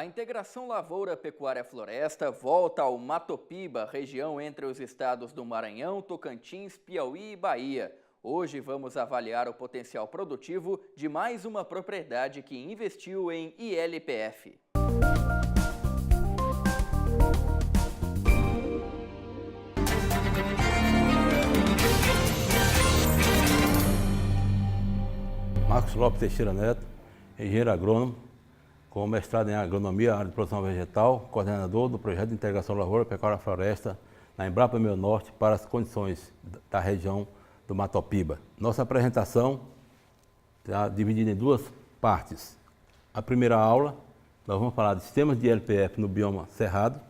A integração lavoura-pecuária-floresta volta ao Matopiba, região entre os estados do Maranhão, Tocantins, Piauí e Bahia. Hoje vamos avaliar o potencial produtivo de mais uma propriedade que investiu em ILPF. Marcos Lopes Teixeira Neto, engenheiro agrônomo, com mestrado em agronomia, área de produção vegetal, coordenador do projeto de integração lavoura, pecuária e floresta na Embrapa Meio Norte para as condições da região do Matopiba. Nossa apresentação está dividida em duas partes. A primeira aula, nós vamos falar de sistemas de ILPF no bioma cerrado,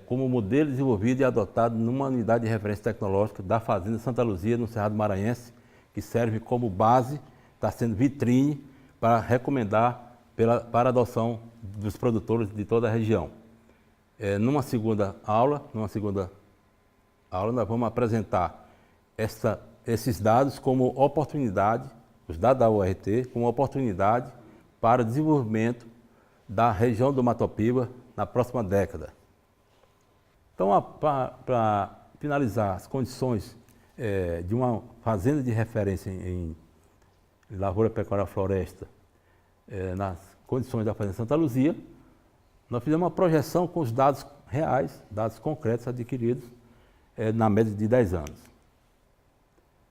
como modelo desenvolvido e adotado numa unidade de referência tecnológica da Fazenda Santa Luzia, no Cerrado Maranhense, que serve como base, está sendo vitrine para recomendar para a adoção dos produtores de toda a região. Numa segunda aula, nós vamos apresentar esses dados como oportunidade, os dados da URT, como oportunidade para o desenvolvimento da região do Matopiba na próxima década. Então, para finalizar as condições de uma fazenda de referência em lavoura, pecuária e floresta, nas condições da Fazenda Santa Luzia, nós fizemos uma projeção com os dados reais, dados concretos adquiridos na média de 10 anos.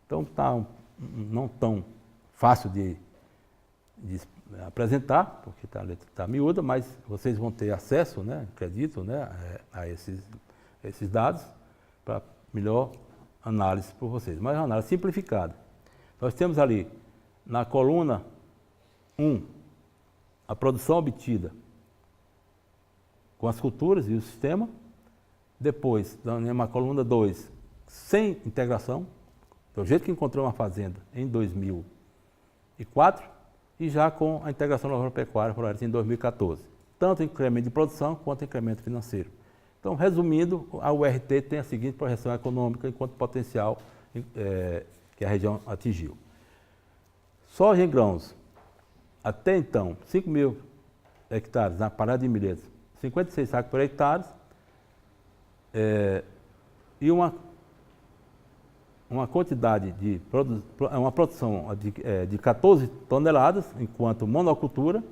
Então, não tão fácil de apresentar, porque a letra está miúda, mas vocês vão ter acesso, acredito, a esses dados para melhor análise por vocês. Mas é uma análise simplificada. Nós temos ali, na coluna 1, a produção obtida com as culturas e o sistema. Depois, na coluna 2, sem integração, do jeito que encontrou uma fazenda em 2004, e já com a integração lavoura-pecuária floresta em 2014. Tanto incremento de produção quanto incremento financeiro. Então, resumindo, a URT tem a seguinte projeção econômica enquanto potencial que a região atingiu. Soja em grãos, até então, 5.000 hectares na parada de milhetos, 56 sacos por hectare, e uma quantidade uma produção de 14 toneladas, enquanto monocultura.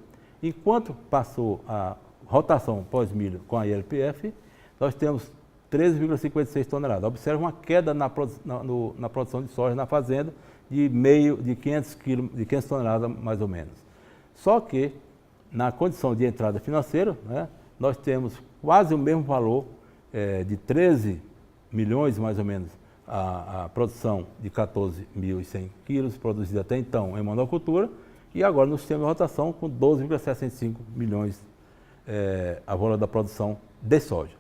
Enquanto passou a rotação pós-milho com a ILPF, nós temos 13,56 toneladas. Observe uma queda na produção de soja na fazenda de 500 toneladas mais ou menos. Só que, na condição de entrada financeira, nós temos quase o mesmo valor, de 13 milhões mais ou menos, a produção de 14.100 quilos, produzida até então em monocultura, e agora no sistema de rotação com 12,65 milhões a valor da produção de soja.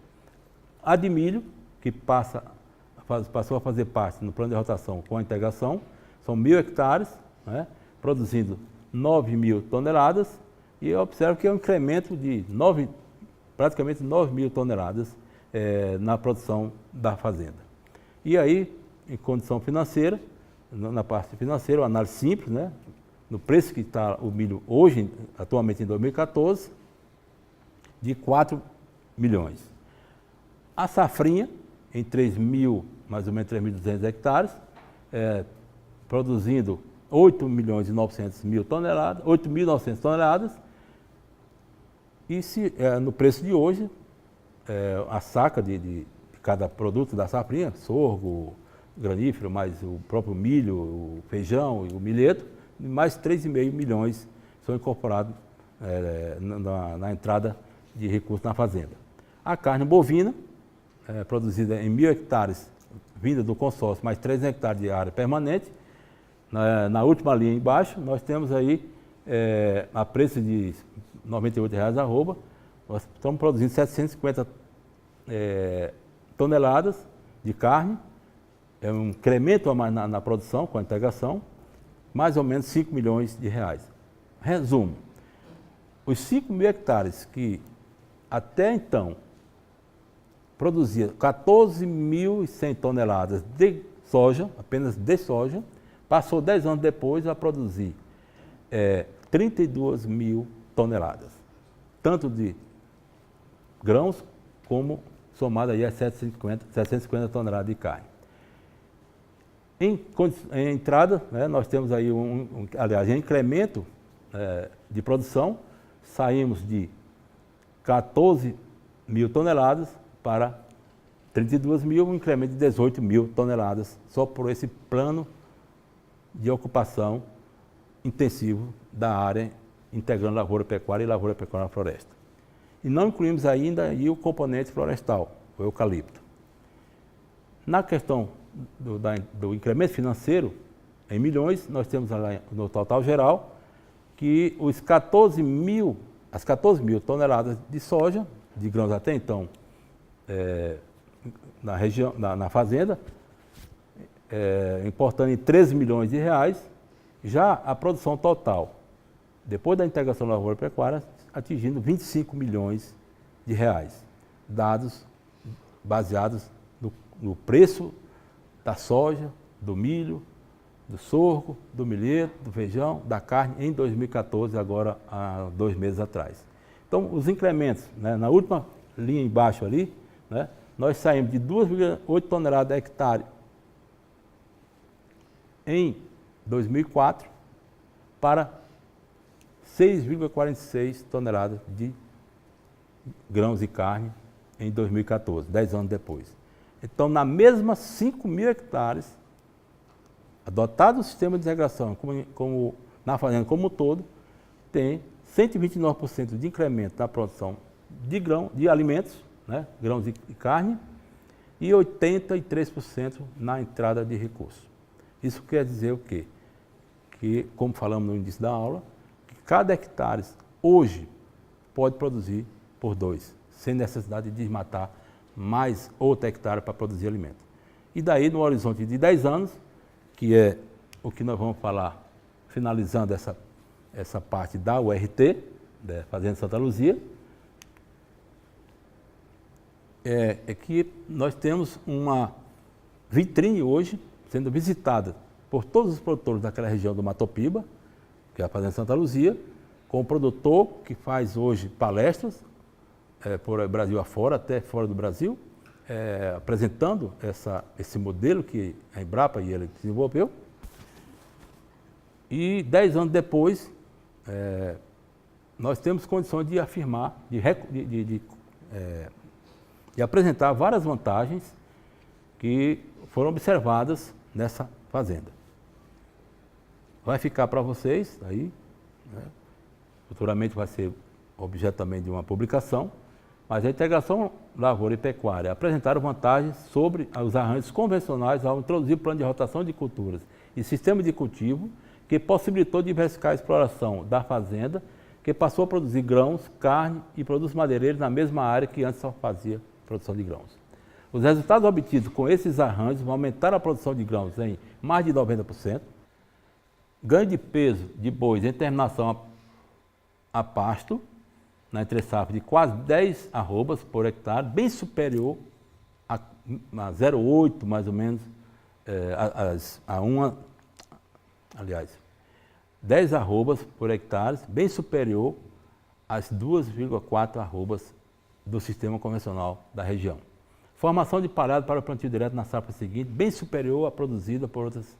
A de milho, que passou a fazer parte no plano de rotação com a integração, são 1.000 hectares, produzindo 9.000 toneladas, e eu observo que é um incremento de praticamente 9.000 toneladas na produção da fazenda. E aí, em condição financeira, na parte financeira, uma análise simples, no preço que está o milho hoje, atualmente em 2014, de 4 milhões. A safrinha, em mais ou menos 3.200 hectares, produzindo 8.900.000 toneladas, 8.900 toneladas, e no preço de hoje, a saca de cada produto da safrinha, sorgo, granífero, mais o próprio milho, o feijão e o milheto, mais 3,5 milhões são incorporados na entrada de recursos na fazenda. A carne bovina, produzida em 1.000 hectares, vinda do consórcio, mais 3 hectares de área permanente. Na última linha embaixo, nós temos aí a preço de R$ 98,00 a arroba, nós estamos produzindo 750 toneladas de carne, é um incremento na produção com a integração, mais ou menos 5 milhões de reais. Resumo, os 5.000 hectares que até então produzia 14.100 toneladas de soja, apenas de soja, passou 10 anos depois a produzir 32.000 toneladas. tanto de grãos como somado aí a 750 toneladas de carne. Em entrada, né, nós temos aí aliás, em incremento de produção, saímos de 14 mil toneladas para 32 mil, um incremento de 18 mil toneladas, só por esse plano de ocupação intensivo da área, integrando lavoura pecuária e lavoura pecuária floresta. E não incluímos ainda aí o componente florestal, o eucalipto. Na questão do incremento financeiro, em milhões, nós temos lá no total geral que as 14 mil toneladas de soja, de grãos até então, na região, na fazenda, importando em 13 milhões de reais, já a produção total, depois da integração da lavoura pecuária, atingindo 25 milhões de reais, dados baseados no preço da soja, do milho, do sorgo, do milheto, do feijão, da carne em 2014, agora há 2 meses atrás. Então, os incrementos, né, na última linha embaixo ali, né, nós saímos de 2,8 toneladas a hectare em 2004 para 6,46 toneladas de grãos e carne em 2014, 10 anos depois. Então, na mesma 5 mil hectares, adotado o sistema de irrigação como na fazenda como um todo, tem 129% de incremento na produção de grão, de alimentos, né, grãos e carne, e 83% na entrada de recursos. Isso quer dizer o quê? Que, como falamos no início da aula, que cada hectare hoje pode produzir por 2, sem necessidade de desmatar mais outro hectare para produzir alimento. E daí, no horizonte de 10 anos, que é o que nós vamos falar, finalizando essa parte da URT, da Fazenda Santa Luzia, é que nós temos uma vitrine hoje sendo visitada por todos os produtores daquela região do Matopiba, que é a Fazenda Santa Luzia, com o produtor que faz hoje palestras por Brasil afora, até fora do Brasil, apresentando esse modelo que a Embrapa e ele desenvolveu. E 10 anos depois, nós temos condições de afirmar, de apresentar várias vantagens que foram observadas nessa fazenda. Vai ficar para vocês aí, né? Futuramente vai ser objeto também de uma publicação, mas a integração lavoura e pecuária apresentaram vantagens sobre os arranjos convencionais ao introduzir plano de rotação de culturas e sistema de cultivo que possibilitou diversificar a exploração da fazenda, que passou a produzir grãos, carne e produtos madeireiros na mesma área que antes só fazia produção de grãos. Os resultados obtidos com esses arranjos vão aumentar a produção de grãos em mais de 90%, ganho de peso de bois em terminação a pasto, na entre-safra de quase 10 arrobas por hectare, bem superior a 0,8 mais ou menos, aliás, 10 arrobas por hectare, bem superior às 2,4 arrobas do sistema convencional da região. Formação de palhado para o plantio direto na safra seguinte, bem superior à produzida por outras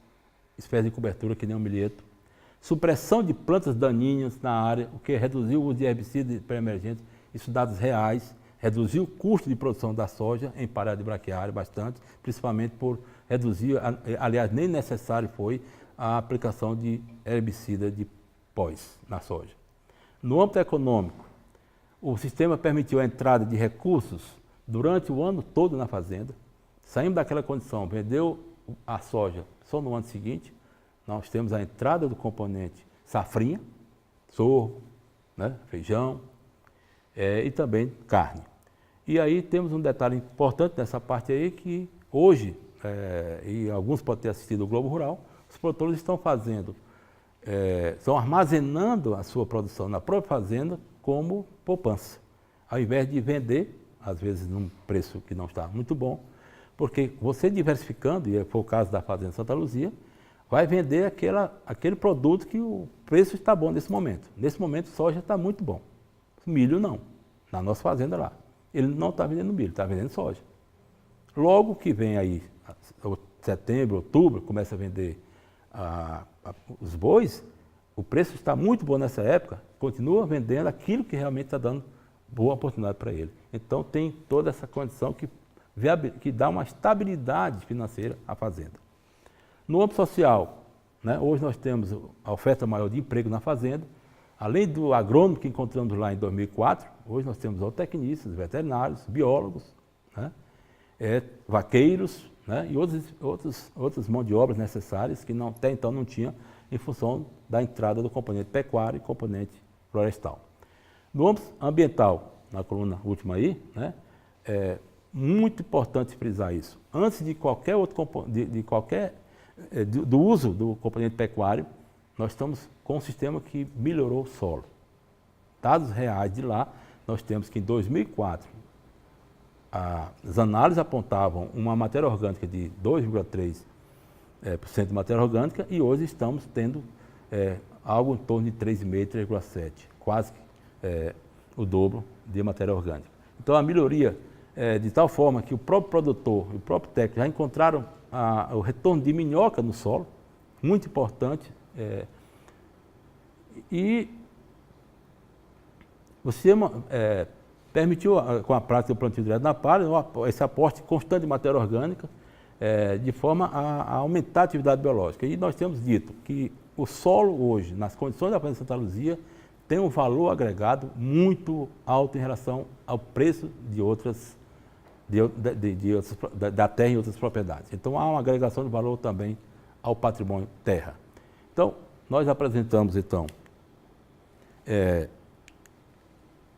espécies de cobertura, que nem o milheto. Supressão de plantas daninhas na área, o que reduziu o uso de herbicidas pré-emergentes, isso dados reais, reduziu o custo de produção da soja em palhada de braquiária bastante, principalmente por reduzir, aliás, nem necessário foi a aplicação de herbicida de pós na soja. No âmbito econômico, o sistema permitiu a entrada de recursos durante o ano todo na fazenda. Saímos daquela condição, vendeu a soja só no ano seguinte, nós temos a entrada do componente safrinha, sorgo, né, feijão e também carne. E aí temos um detalhe importante nessa parte aí que hoje, e alguns podem ter assistido o Globo Rural, os produtores estão fazendo, estão armazenando a sua produção na própria fazenda como poupança, ao invés de vender, às vezes num preço que não está muito bom, porque você diversificando, e foi o caso da Fazenda Santa Luzia, vai vender aquele produto que o preço está bom nesse momento. Nesse momento, soja está muito bom. Milho não, na nossa fazenda lá. Ele não está vendendo milho, está vendendo soja. Logo que vem aí, setembro, outubro, começa a vender os bois, o preço está muito bom nessa época, continua vendendo aquilo que realmente está dando boa oportunidade para ele. Então tem toda essa condição que dá uma estabilidade financeira à fazenda. No âmbito social, né, hoje nós temos a oferta maior de emprego na fazenda, além do agrônomo que encontramos lá em 2004, hoje nós temos zootecnistas, veterinários, biólogos, né, vaqueiros, né, e outras mãos de obras necessárias que até então não tinha em função da entrada do componente pecuário e componente florestal. No âmbito ambiental, na coluna última aí, né, é muito importante frisar isso. Antes de qualquer outro do uso do componente pecuário, nós estamos com um sistema que melhorou o solo. Dados reais de lá, nós temos que em 2004, as análises apontavam uma matéria orgânica de 2,3% de matéria orgânica e hoje estamos tendo algo em torno de 3,5%, 3,7%, quase o dobro de matéria orgânica. Então a melhoria de tal forma que o próprio produtor e o próprio técnico já encontraram o retorno de minhoca no solo, muito importante, e o sistema permitiu, com a prática do plantio direto na palha, esse aporte constante de matéria orgânica, de forma a aumentar a atividade biológica. E nós temos dito que o solo hoje, nas condições da Fazenda Santa Luzia, tem um valor agregado muito alto em relação ao preço da terra e outras propriedades. Então há uma agregação de valor também ao patrimônio terra. Então, nós apresentamos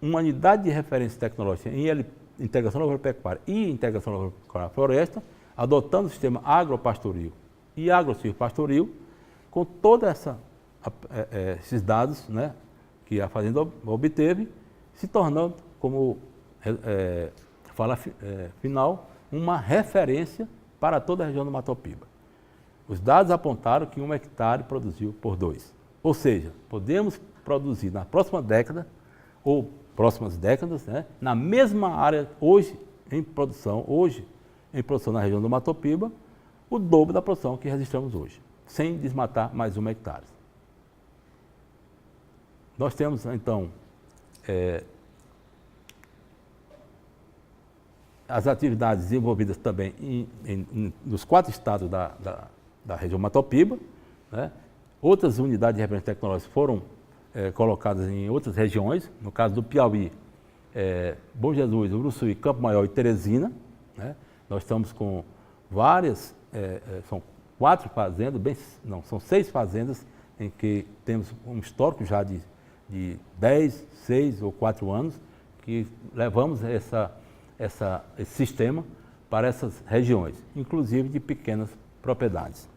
uma unidade de referência tecnológica em integração lavoura-pecuária e integração lavoura-floresta, adotando o sistema agropastoril e agrossilvopastoril, com todos esses dados, né, que a fazenda obteve, se tornando, como fala final, uma referência para toda a região do Mato Piba. Os dados apontaram que 1 hectare produziu por 2. Ou seja, podemos produzir na próxima década, ou próximas décadas, né, na mesma área, hoje em produção na região do Mato Piba, o dobro da produção que registramos hoje, sem desmatar mais 1 hectare. Nós temos, então, as atividades desenvolvidas também nos 4 estados da região Mato Piba, né? Outras unidades de referência tecnológica foram colocadas em outras regiões, no caso do Piauí, Bom Jesus, Uruçuí, Campo Maior e Teresina, né? Nós estamos com várias, são 4 fazendas, são 6 fazendas em que temos um histórico já de 10, 6 ou 4 anos, que levamos esse sistema para essas regiões, inclusive de pequenas propriedades.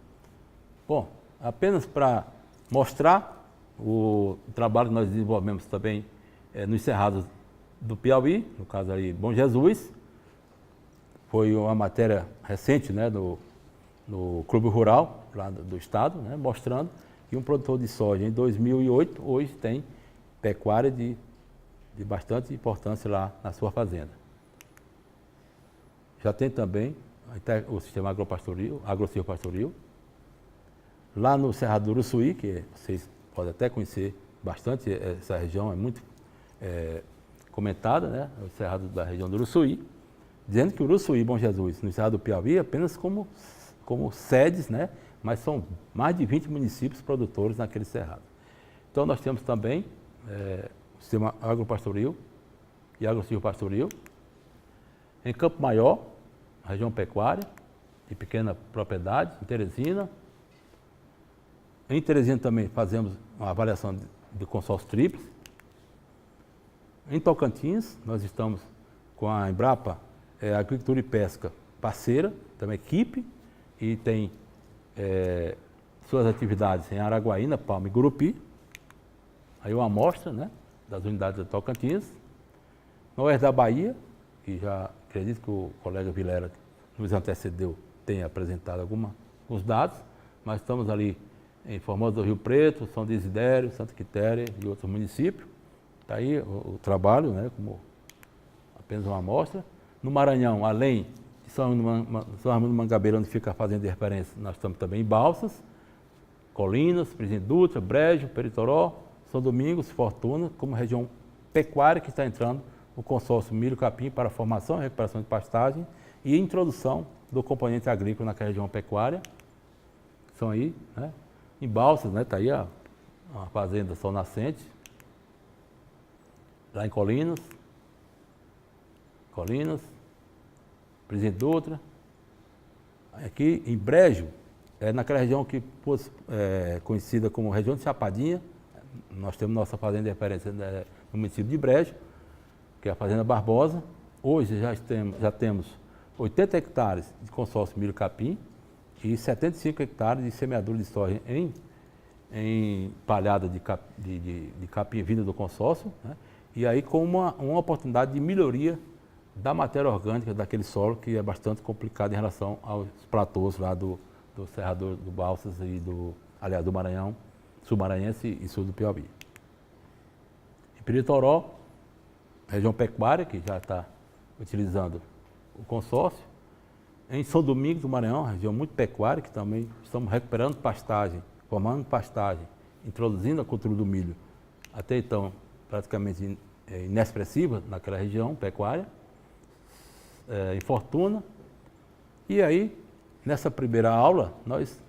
Bom, apenas para mostrar o trabalho que nós desenvolvemos também nos cerrados do Piauí, no caso aí Bom Jesus, foi uma matéria recente, né, no Clube Rural lá do estado, né, mostrando que um produtor de soja em 2008 hoje tem pecuária de bastante importância lá na sua fazenda. Já tem também o sistema agrossilvopastoril. Lá no Cerrado do Uruçuí, que vocês podem até conhecer bastante, essa região é muito comentada, né? O Cerrado da região do Uruçuí, dizendo que o Uruçuí e Bom Jesus, no Cerrado do Piauí, apenas como sedes, né? Mas são mais de 20 municípios produtores naquele cerrado. Então nós temos também o sistema agropastoril e agrossilvopastoril. Em Campo Maior, região pecuária, de pequena propriedade, em Teresina. Em Teresina também fazemos uma avaliação de consórcio tríplice. Em Tocantins, nós estamos com a Embrapa Agricultura e Pesca parceira, também equipe, e tem suas atividades em Araguaína, Palma e Gurupi. Aí uma amostra, né, das unidades de Tocantins. No oeste da Bahia, que já acredito que o colega Vilera nos antecedeu, tenha apresentado alguns dados, mas estamos ali em Formosa do Rio Preto, São Desidério, Santa Quitéria e outros municípios. Está aí o trabalho, né, como apenas uma amostra. No Maranhão, além de São Raimundo do Mangabeira, onde fica a fazenda de referência, nós estamos também em Balsas, Colinas, Presidente Dutra, Brejo, Peritoró, São Domingos, Fortuna, como região pecuária que está entrando o consórcio milho-capim para formação e recuperação de pastagem e introdução do componente agrícola naquela região pecuária. São aí, né? Em Balsas, né? Está aí a fazenda Sol Nascente, lá em Colinas, Presidente Dutra. Aqui em Brejo, naquela região que é conhecida como região de Chapadinha, nós temos nossa fazenda de referência no município de Brejo, que é a Fazenda Barbosa. Hoje já temos 80 hectares de consórcio milho-capim e 75 hectares de semeadura de soja em palhada de capim vinda do consórcio, né? E aí com uma oportunidade de melhoria da matéria orgânica daquele solo, que é bastante complicado em relação aos platôs lá do Cerrado do Balsas e do Maranhão, sul-maranhense e sul do Piauí. Em Peritoró, região pecuária, que já está utilizando o consórcio. Em São Domingos do Maranhão, região muito pecuária, que também estamos recuperando pastagem, formando pastagem, introduzindo a cultura do milho, até então praticamente inexpressiva naquela região pecuária, em Fortuna. E aí, nessa primeira aula, nós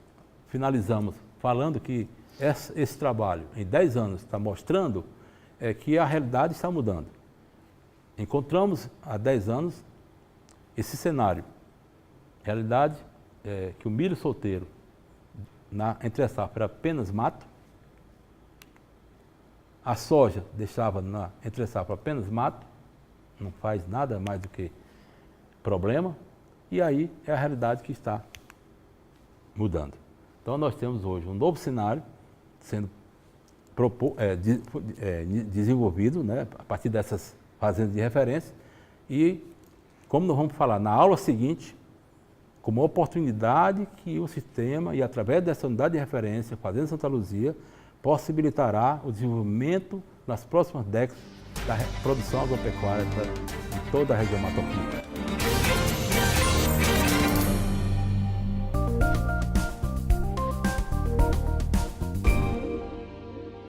finalizamos falando que esse trabalho, em 10 anos, está mostrando que a realidade está mudando. Encontramos há 10 anos esse cenário. Realidade é que o milho solteiro, entre a safra, era apenas mato. A soja deixava entre a safra apenas mato, não faz nada mais do que problema. E aí é a realidade que está mudando. Então nós temos hoje um novo cenário sendo desenvolvido, né, a partir dessas fazendas de referência. E, como nós vamos falar na aula seguinte, como uma oportunidade que o sistema, e através dessa unidade de referência, Fazenda Santa Luzia, possibilitará o desenvolvimento nas próximas décadas da produção agropecuária de toda a região Matopiba.